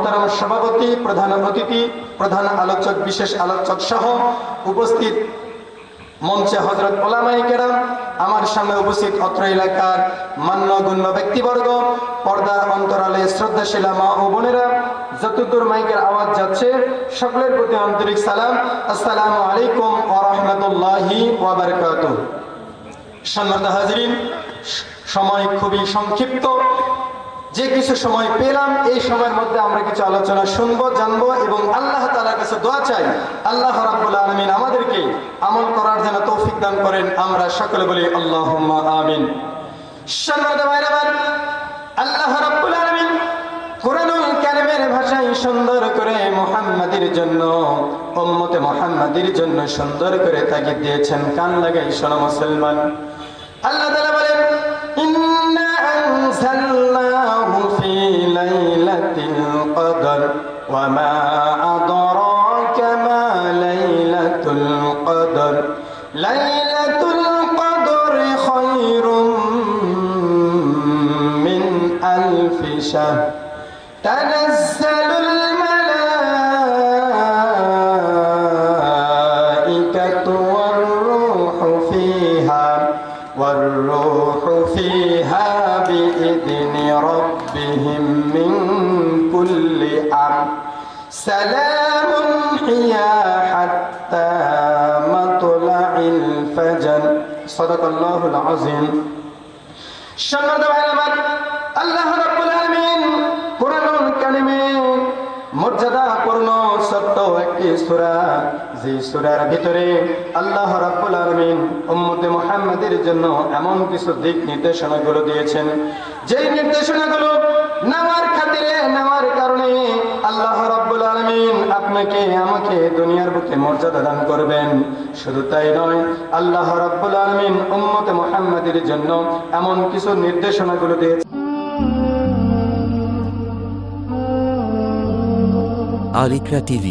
মোহতারাম সভাপতি, প্রধান অতিথি, প্রধান আলোচক, বিশেষ আলোচক সহ উপস্থিত মঞ্চে হযরত উলামায়ে কেরাম, আমার সামনে উপস্থিত অত্র এলাকার মান্যগণ্য ব্যক্তিবর্গ, পর্দার অন্তরালে শ্রদ্ধাশীলা মা ও বোনেরা, যতদূর মাইকের আওয়াজ যাচ্ছে সকলের প্রতি আন্তরিক সালাম। আসসালামু আলাইকুম ওয়া রাহমাতুল্লাহি ওয়া বারাকাতুহু। সম্মানিত হাজিরিন, সময় খুবই সংক্ষিপ্ত। যে কিছু সময় পেলাম, এই সময়ের মধ্যে আমরা কিছু আলোচনা শুনবো, জানবো এবং আল্লাহ তাআলার কাছে দোয়া চাই আল্লাহ রাব্বুল আলামিন আমাদেরকে আমল করার জন্য তৌফিক দান করেন। আমরা সকলে বলি আল্লাহুম্মা আমিন। সম্মানিত ভাইরা, আল্লাহ রাব্বুল আলামিন কুরআনুল কারীমের ভাষায় সুন্দর করে মুহাম্মাদের জন্য, উম্মতে মুহাম্মাদের জন্য সুন্দর করে তাগিদ দিয়েছেন। কান লাগাই শোনো মুসলমান। আল্লাহ তাআলা বলেন, ইন্না আনজালনাহু ফি লাইলাতিল কদর ওয়া মা আদরাকা মা লাইলাতুল কদর লাইলাতুল কদর খায়রুম মিন আলফি শাহর তানাজ্জালুল মালাইকাতু ওয়ার রূহু ফিহা والروح فيها بإذن ربهم من كل أمر سلام هي حتى مطلع الفجر صدق الله العظيم. সম্মানিত ভাইরা, আল্লাহ রাব্বুল আলামিন কুরআনুল কারীমে মর্যাদাপূর্ণ ছোট্ট একটি সূরা, যে সূরার ভিতরে আল্লাহ রাব্বুল আলামিন উম্মতে মুহাম্মাদের জন্য এমন কিছু দিক নির্দেশনাগুলো দিয়েছেন, যেই নির্দেশনাগুলো নেওয়ার খাতিরে, নেওয়ার কারণে আল্লাহ রাব্বুল আলামিন আপনাকে আমাকে দুনিয়ার বুকে মর্যাদা দান করবেন। শুধু তাই নয়, আল্লাহ রাব্বুল আলামিন উম্মতে মুহাম্মাদের জন্য এমন কিছু নির্দেশনাগুলো দিয়েছেন। Al Iqra TV